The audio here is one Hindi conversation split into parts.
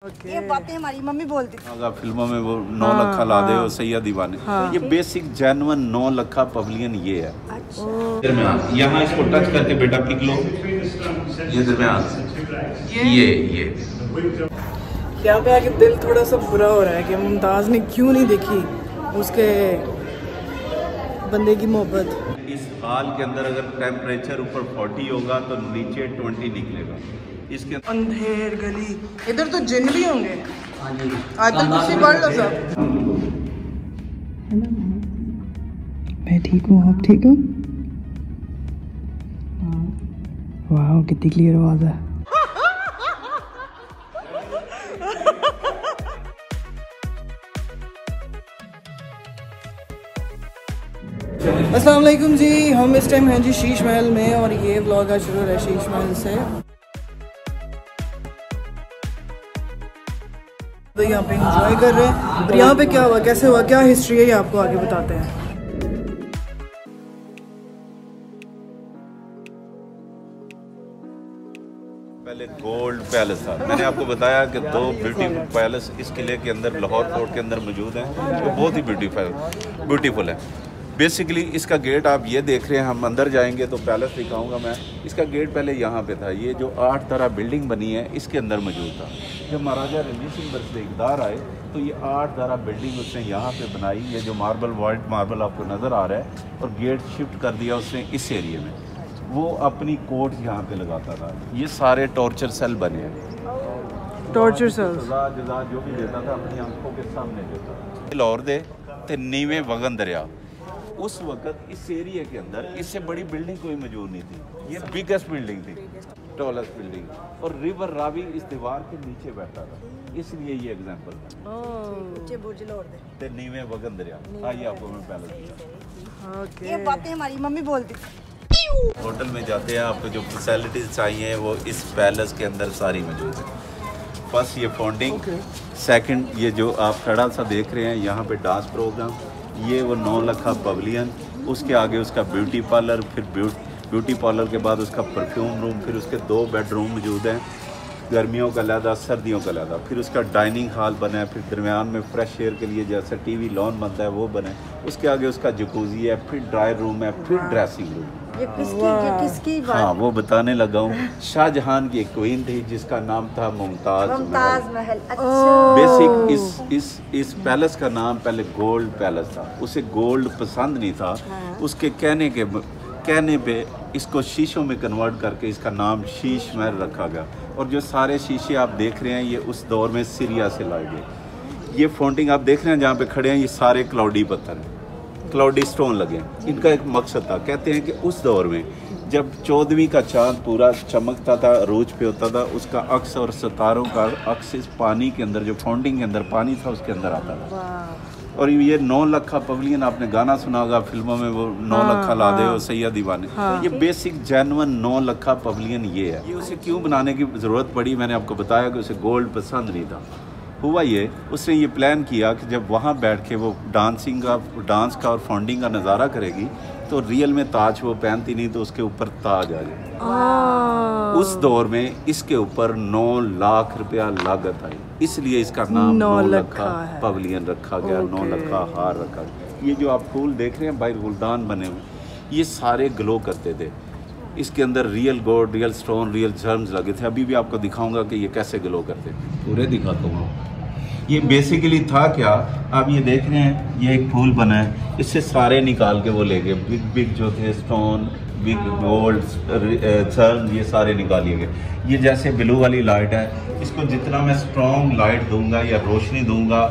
ये बातें हमारी मम्मी बोलती थी। अगर फिल्मों में वो 9 लखा ला दे और सैयद दीवाने, ये बेसिक जेन्युइन 9 लखा पवेलियन ये है। दरमियान यहाँ इसको टच करके बेटा पिक लो, ये दरमियान ये यहाँ पे आके दिल थोड़ा सा बुरा हो रहा है कि मुमताज़ ने क्यों नहीं देखी उसके बंदे की मोहब्बत। इस हाल के अंदर अगर टेम्परेचर ऊपर 40 होगा तो नीचे 20 निकलेगा। इसके अंधेर गली, इधर तो जिन भी होंगे। आज तक कुछ पढ़ लो सब। मैं ठीक हूँ, आप ठीक हो? वाह कितनी क्लियर आवाज है। अस्सलाम वालेकुम जी, हम इस टाइम हैं जी शीश महल में और ये व्लॉग आज शुरू है शीश महल से। तो यहाँ पे एंजॉय कर रहे हैं और यहाँ पे क्या हुआ, कैसे हुआ, क्या हिस्ट्री है, ये आपको आगे बताते हैं। पहले गोल्ड पैलेस था। मैंने आपको बताया कि 2 ब्यूटीफुल पैलेस इस किले के अंदर लाहौर फोर्ट के अंदर मौजूद हैं, वो बहुत ही ब्यूटीफुल है। बेसिकली इसका गेट आप ये देख रहे हैं, हम अंदर जाएंगे तो पैलेस दिखाऊंगा मैं। इसका गेट पहले यहाँ पे था, ये जो 8 तरह बिल्डिंग बनी है इसके अंदर मौजूद था। जब महाराजा रणजीत सिंह बरसदार आए तो ये 8 तरह बिल्डिंग उसने यहाँ पे बनाई। ये जो मार्बल, वाइट मार्बल आपको नज़र आ रहा है, और गेट शिफ्ट कर दिया उसने इस एरिए में। वो अपनी कोर्ट यहाँ पे लगाता था। ये सारे टॉर्चर सेल बने हैं, टॉर्चर सेल जजा जो भी देता था अपनी आंखों के सामने देता था। लाहौर दे ते नीवे वगन दरिया, उस वक्त इस एरिया के अंदर इससे बड़ी बिल्डिंग कोई मौजूद नहीं थी। ये बिगेस्ट बिल्डिंग थी, टॉलेस्ट बिल्डिंग, और रिवर रावी इस दीवार के नीचे बैठा था, इसलिए ये एग्जांपल था। नीवे वगन दरिया। आइए आपको मैं पहले ये बातें हमारी मम्मी बोलती थी। होटल में जाते हैं, आपको जो फैसिलिटीज चाहिए वो इस पैलेस के अंदर सारी मौजूद है। फर्स्ट ये फाउंडिंग, सेकंड ये जो आप खड़ा सा देख रहे हैं यहाँ पे डांस प्रोग्राम, ये वो 9 लखा पवेलियन, उसके आगे उसका ब्यूटी पार्लर, फिर ब्यूटी पार्लर के बाद उसका परफ्यूम रूम, फिर उसके 2 बेडरूम मौजूद हैं, गर्मियों का अलहदा, सर्दियों का अलहदा, फिर उसका डाइनिंग हॉल बना है, फिर दरमियान में फ्रेश एयर के लिए जैसे टीवी लॉन बनता है वो बना है, उसके आगे उसका जकूजी है, फिर ड्रायर रूम है, फिर ड्रेसिंग रूम। ये किसकी बात? हाँ वो बताने लगा हूँ। शाहजहां की एक क्वीन थी जिसका नाम था मुमताज महल। बेसिक इस पैलेस का नाम पहले गोल्ड पैलेस था। उसे गोल्ड पसंद नहीं था, उसके कहने पे इसको शीशों में कन्वर्ट करके इसका नाम शीश महल रखा गया। और जो सारे शीशे आप देख रहे हैं ये उस दौर में सीरिया से लाए गए। ये फाउंडिंग आप देख रहे हैं जहाँ पे खड़े हैं, ये सारे क्लाउडी पत्थर हैं, क्लाउडी स्टोन लगे। इनका एक मकसद था, कहते हैं कि उस दौर में जब 14वीं का चांद पूरा चमकता था, अरूज पे होता था, उसका अक्स और सितारों का अक्स इस पानी के अंदर, जो फाउंडिंग के अंदर पानी था उसके अंदर आता था। और ये 9 लखा पवेलियन, आपने गाना सुना होगा फिल्मों में, वो 9 लखा ला दे और सैयद दीवाने, ये बेसिक जेन्युइन 9 लखा पवेलियन ये है। ये उसे क्यों बनाने की ज़रूरत पड़ी, मैंने आपको बताया कि उसे गोल्ड पसंद नहीं था। हुआ ये, उसने ये प्लान किया कि जब वहाँ बैठ के वो डांस का और फाउंडिंग का नज़ारा करेगी तो रियल में ताज वो पहनती नहीं तो उसके ऊपर ताज आ जाए। उस दौर में इसके ऊपर 9 लाख रुपया लागत आई, इसलिए इसका नाम 9 लखा पवेलियन रखा गया, 9 लखा हार रखा गया। ये जो आप फूल देख रहे हैं बाहर गुलदान बने हुए, ये सारे ग्लो करते थे। इसके अंदर real gold, real stone, real germs लगे थे। अभी भी आपको दिखाऊंगा कि ये कैसे ग्लो करते, पूरे दिखाता हूँ। ये बेसिकली था क्या, आप ये देख रहे हैं, ये एक फूल बना है, इससे सारे निकाल के वो ले गए, बिग जो थे स्टोन, बिग गोल्ड, जर्म्स, ये सारे निकालिए गए। ये जैसे ब्लू वाली लाइट है, इसको जितना मैं स्ट्रॉन्ग लाइट दूंगा या रोशनी दूंगा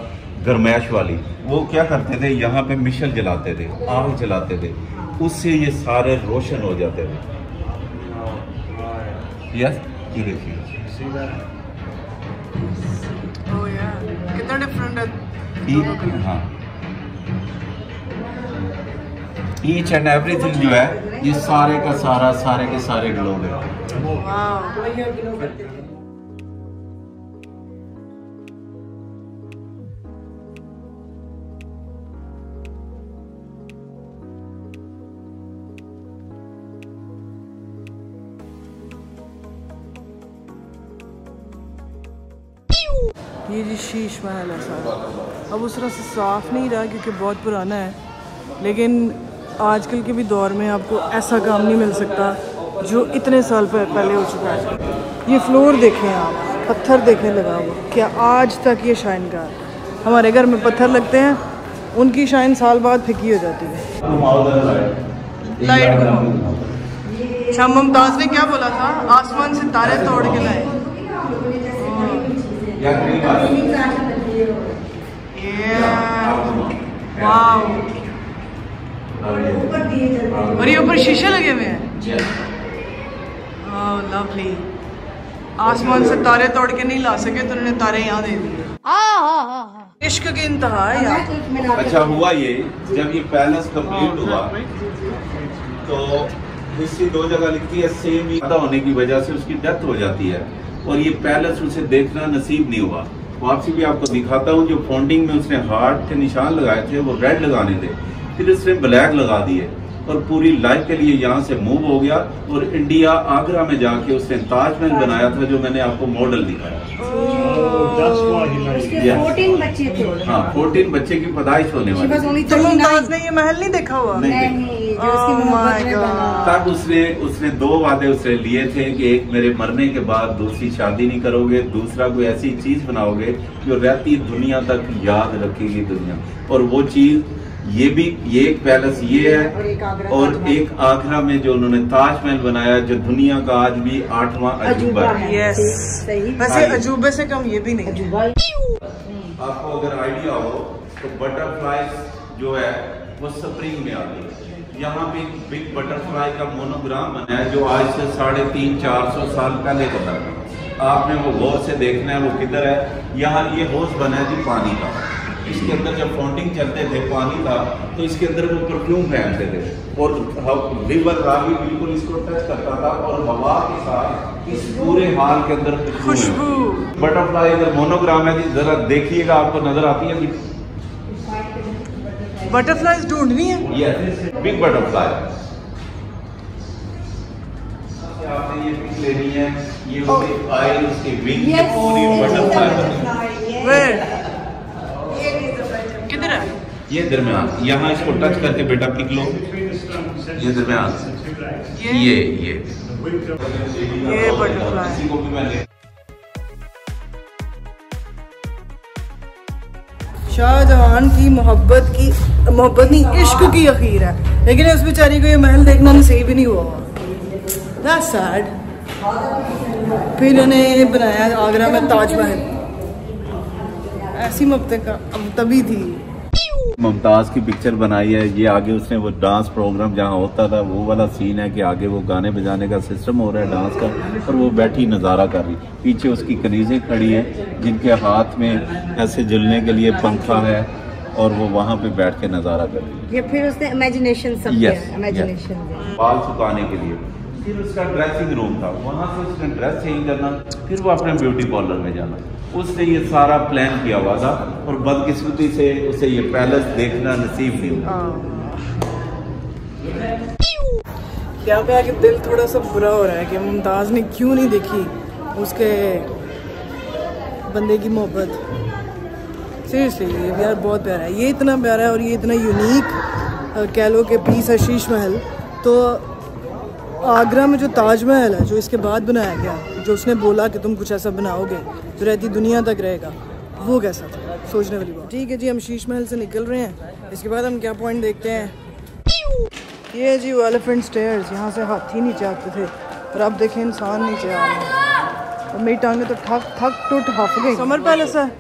गर्मैश वाली, वो क्या करते थे, यहाँ पे मिशल जलाते थे, आग जलाते थे, उससे ये सारे रोशन हो जाते थे। यस, ये देखिए कितना डिफरेंट है। हाँ, ईच एंड एवरीथिंग जो है ये सारे का सारा, सारे के सारे ग्लोब है। ये जी शीश महल है सारा। अब उस तरह से साफ़ नहीं रहा क्योंकि बहुत पुराना है, लेकिन आजकल के भी दौर में आपको ऐसा काम नहीं मिल सकता जो इतने साल पहले हो चुका है। ये फ्लोर देखें आप, पत्थर देखें लगा हुआ, क्या आज तक ये शाइन का है। हमारे घर में पत्थर लगते हैं, उनकी शाइन साल बाद फीकी हो जाती है। लाइट अच्छा, मुमताज़ ने क्या बोला था, आसमान से तारे तोड़ के लाए। वाव, और ये ऊपर शीशे लगे हुए हैं। ओह लवली। आसमान से तारे तोड़ के नहीं ला सके तो उन्होंने तारे यहाँ दे दिए। इश्क की इंतहा है यार। अच्छा हुआ ये, जब ये पैलेस कंप्लीट हुआ तो हिस्ट्री 2 जगह लिखती है, सेम ही होने की वजह से उसकी डेथ हो जाती है और ये पैलेस उसे देखना नसीब नहीं हुआ। वापसी भी आपको दिखाता हूँ, जो फाउंडिंग में उसने हार्ट के निशान लगाए थे वो रेड लगाने थे, फिर उसने ब्लैक लगा दिए और पूरी लाइफ के लिए यहाँ से मूव हो गया और इंडिया आगरा में जाके उसने ताजमहल बनाया था जो मैंने आपको मॉडल दिखाया। 14 बच्चे थे। हाँ, 14 बच्चे की पैदाइश होने वाली। तो मुमताज ने ये महल नहीं देखा हुआ? नहीं, जो उसकी मोहब्बत में बना। तब उसने 2 वादे उससे लिए थे कि एक, मेरे मरने के बाद दूसरी शादी नहीं करोगे, दूसरा कोई ऐसी चीज बनाओगे जो रहती दुनिया तक याद रखेगी दुनिया। और वो चीज ये भी, ये एक पैलेस ये है और एक आगरा में जो उन्होंने ताजमहल बनाया जो दुनिया का आज भी 8वां अजूबा है। यस, वैसे अजूबे से कम ये भी नहीं। आपको अगर आइडिया हो तो बटरफ्लाई जो है वो स्प्रिंग में आती है। यहाँ पे एक बिग बटरफ्लाई का मोनोग्राम बना है जो आज से 350-400 साल पहले बना है। आपने वो गौर से देखना है वो किधर है। यहाँ ये होश बना है जी पानी का। इसके अंदर जब फाउंटिंग चलते थे पानी था तो इसके अंदर वो परफ्यूम फैलते थे और रिवर रावी बिल्कुल इसको टच करता था और हवा के साथ इस पूरे हाल के अंदर खुशबू। बटरफ्लाई इधर मोनोग्राम है जी, जरा देखिएगा, आपको नजर आती है। बटरफ्लाईज ढूंढनी है। Yes, big butterfly. आपने ये पिक लेनी है, ये उसके आयल, उसके विंग, पूरी बटरफ्लाई। किधर है? ये दरमियान, यहाँ इसको टच करके बेटा पिक लो। ये दरमियान, ये बटरफ्लाई। शाहजहान की मोहब्बत नहीं, इश्क की अखीर है, लेकिन उस बेचारी को ये महल देखना नसीब ही नहीं हुआ। That's sad। फिर उन्हें बनाया आगरा में ताजमहल। ऐसी मोहब्बतें तभी थी। मुमताज की पिक्चर बनाई है। ये आगे उसने वो डांस प्रोग्राम जहाँ होता था वो वाला सीन है कि आगे वो गाने बजाने का सिस्टम हो रहा है डांस का और वो बैठी नज़ारा कर रही। पीछे उसकी कनीज़ें खड़ी हैं जिनके हाथ में ऐसे जलने के लिए पंखा है और वो वहाँ पे बैठ के नज़ारा कर रही है। ये फिर उसने इमेजिनेशन सब इमेजिनेशन बाल सुखाने के लिए। फिर उसका ड्रेसिंग रूम था, वहाँ से उसने ड्रेस चेंज करना, फिर वो अपने ब्यूटी पार्लर में जाना। उसने ये सारा प्लान किया हुआ था और बदकिस्मती से उसे ये पैलेस देखना नसीब नहीं हुआ। यहाँ पे आके दिल थोड़ा सा बुरा हो रहा है कि मुमताज ने क्यों नहीं देखी उसके बंदे की मोहब्बत। सीरियसली यार बहुत प्यारा है, ये इतना प्यारा है और ये इतना यूनिक कह लो कि पीस है शीश महल। तो आगरा में जो ताजमहल है जो इसके बाद बनाया गया, जो उसने बोला कि तुम कुछ ऐसा बनाओगे जो रहती दुनिया तक रहेगा, वो कैसा था, सोचने वाली बात। ठीक है जी, हम शीश महल से निकल रहे हैं। इसके बाद हम क्या पॉइंट देखते हैं। ये जी वो एलिफेंट स्टेयर्स, यहाँ से हाथी नीचे आते थे और अब देखें इंसान नीचे आ रहे हैं। और मेरी टांगे तो थक टूट हाफ गई। समर पैलेस है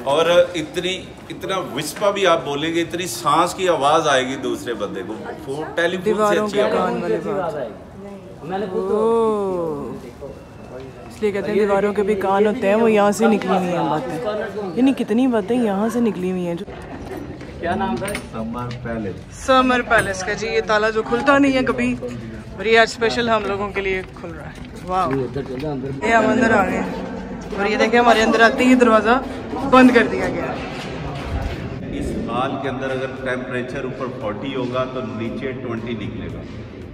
और इतना विस्पा भी आप बोलेंगे, इतनी सांस की आवाज आएगी दूसरे बंदे को। टेलीफोन से अच्छी आवाज। इसलिए कहते हैं दीवारों के भी कान होते हैं, वो यहाँ से निकली हुई हैं बातें। यानी कितनी बातें यहाँ से निकली हुई हैं। क्या नाम है? Summer palace. समर पैलेस का जी ये ताला जो खुलता नहीं है कभी, और ये आज स्पेशल हम लोगों के लिए खुल रहा है। वाह, ये हम अंदर आ गए और ये देखिए हमारे अंदर आते ही दरवाजा बंद कर दिया गया। इस हाल के अंदर अगर टेम्परेचर ऊपर 40 होगा तो नीचे 20 निकलेगा।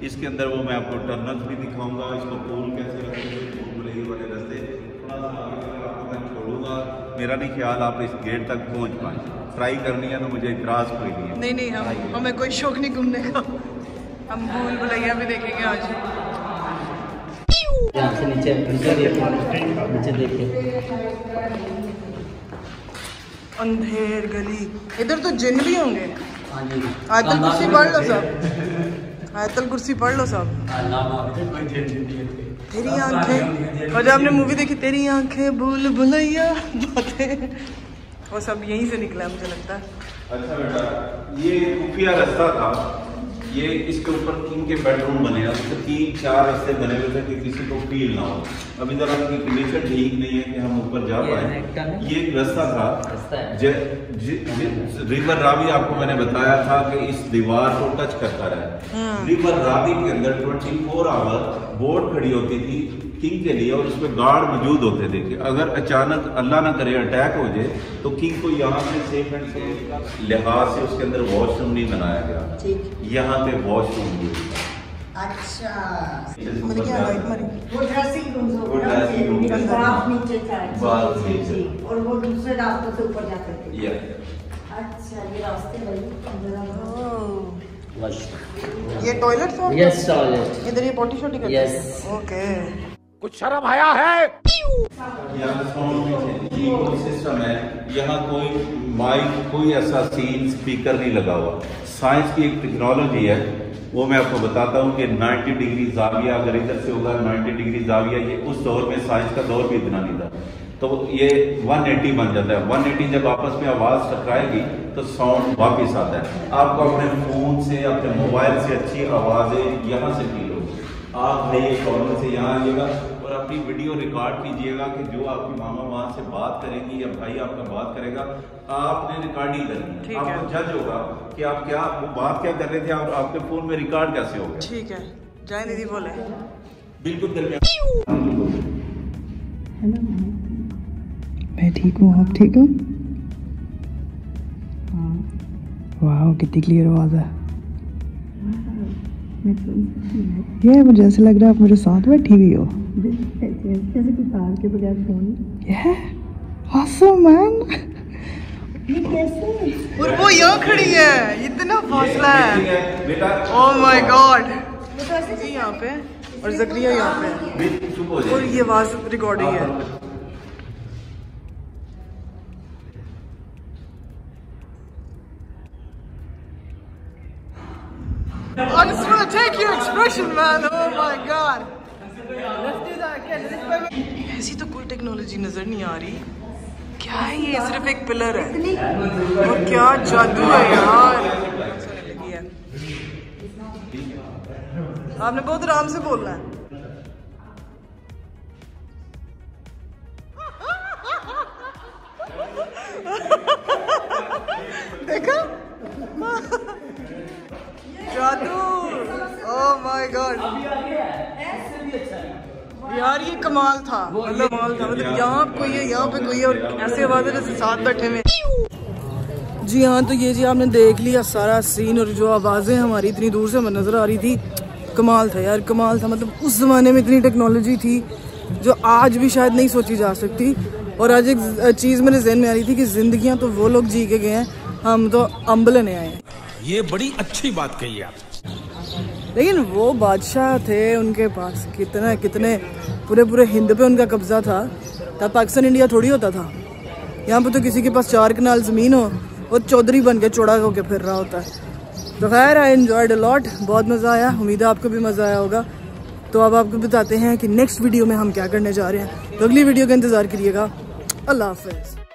इसके अंदर वो मैं आपको टर्नल्स भी दिखाऊंगा, इसको पूल कैसे रखेंगे, पूल वाले रास्ते थोड़ा सा मेरा नहीं ख्याल आप इस गेट तक पहुंच पाए। ट्राई करनी है तो मुझे इतराज कोई नहीं है। नहीं, हमें कोई शौक नहीं घूमने का। हम भूल भुलैया भी देखेंगे आज। यहाँ से नीचे देखिए अंधेर गली। इधर तो जिन भी होंगे। हाँ जी, आयतल कुर्सी पढ़ लो सब, आयतल कुर्सी पढ़ लो सब। तेरी आंखें, और जब आपने मूवी देखी तेरी आंखें भूल भुलैया बातें, वो सब यहीं से निकला मुझे लगता है। अच्छा बेटा, ये खुफिया रास्ता था, ये इसके ऊपर किंग के बेडरूम बने हैं, तो 3-4 रास्ते बने हुए थे कि किसी को फील ना हो। अभी इधर आपकी कंडीशन ठीक नहीं है कि हम ऊपर जा पाए। ये एक रास्ता था, रिवर रावी आपको मैंने बताया था कि इस दीवार को टच करता रहा। रिवर रावी के अंदर 24 आवर बोट खड़ी होती थी किंग के लिए, और उसमें गार्ड मौजूद होते थे कि अगर अचानक अल्लाह ना करे अटैक हो जाए तो किंग को यहाँ से सेफ एंड सेफ लिहाज से उसके अंदर वॉशरूम नहीं बनाया गया, यहाँ पे वॉशरूम भी। अच्छा, वो ड्रेसिंग रूम नीचे था और वो दूसरे रास्तों से ऊपर जाते थे। अच्छा, ये रास्ते ये टॉयलेट था? Yes, toilet. इधर ये पॉटी शॉटी करते हैं? यस। ओके। कुछ शर्म आया है? यहाँ साउंड सिस्टम है, यहाँ कोई माइक, कोई ऐसा सीन स्पीकर नहीं लगा हुआ। साइंस की एक टेक्नोलॉजी है, वो मैं आपको बताता हूँ कि 90 डिग्री जाविया अगर इधर से होगा 90 डिग्री जाविया, ये उस दौर में साइंस का दौर भी इतना नहीं था, तो ये 180 बन जाता है। 180 जब आपस में आवाज़ टकराएगी तो साउंड वापस आता है। आपको अपने फ़ोन से, अपने मोबाइल से अच्छी आवाज़ें यहाँ से फील होगी। आप नए कॉर्नर से यहाँ आइएगा और अपनी वीडियो रिकॉर्ड कीजिएगा कि जो आपकी मामा वहाँ से बात करेंगी या भाई आपका बात करेगा, आपने रिकॉर्डिंग करनी है। आपको जज होगा कि आप क्या, वो बात क्या कर रहे थे और आपके फ़ोन में रिकॉर्ड कैसे होगा। ठीक है, जाए दीदी बोले। बिल्कुल दरमियान। मैं ठीक हूँ, आप ठीक हो? वाह, कितनी क्लियर आवाज़ है। ये मुझे ऐसे लग रहा है आप मेरे साथ बैठी हुई हो, जैसे कोई तार के बगैर फोन। awesome man। ये कैसे? और वो यहाँ खड़ी है, इतना फासला है। Oh my God. यहाँ पे और ज़करिया यहाँ पे, और ये आवाज़ रिकॉर्डिंग है। I just want to take your expression, man. Oh my God. Let's do that again. ऐसी तो कोई टेक्नोलॉजी नजर नहीं आ रही। क्या है ये? सिर्फ एक पिलर है और क्या जादू है यार। लगी है। आपने बहुत आराम से बोलना है। देखा? जादू। ओह माय गॉड यार, ये कमाल था, मतलब कमाल था। मतलब यहाँ कोई है, यहाँ पे कोई है, और ऐसे आवाज़ है जैसे साथ बैठे में। जी हाँ, तो ये जी आपने देख लिया सारा सीन, और जो आवाज़ें हमारी इतनी दूर से नज़र आ रही थी, कमाल था यार, कमाल था। मतलब उस ज़माने में इतनी टेक्नोलॉजी थी जो आज भी शायद नहीं सोची जा सकती। और आज एक चीज़ मेरे जहन में आ रही थी कि ज़िंदगियाँ तो वो लोग जी के गए हैं, हम तो अम्ब लेने आए हैं। ये बड़ी अच्छी बात कही आप। लेकिन वो बादशाह थे, उनके पास कितने कितने पूरे हिंद पे उनका कब्जा था। तब पाकिस्तान इंडिया थोड़ी होता था। यहाँ पे तो किसी के पास 4 कनाल ज़मीन हो और चौधरी बन के चौड़ा होके फिर रहा होता है। तो खैर, आई एंजॉयड अ लॉट, बहुत मज़ा आया। उम्मीद है आपको भी मज़ा आया होगा। तो अब आपको बताते हैं कि नेक्स्ट वीडियो में हम क्या करने जा रहे हैं। तो अगली वीडियो का इंतज़ार करिएगा। अल्लाह हाफ़िज़।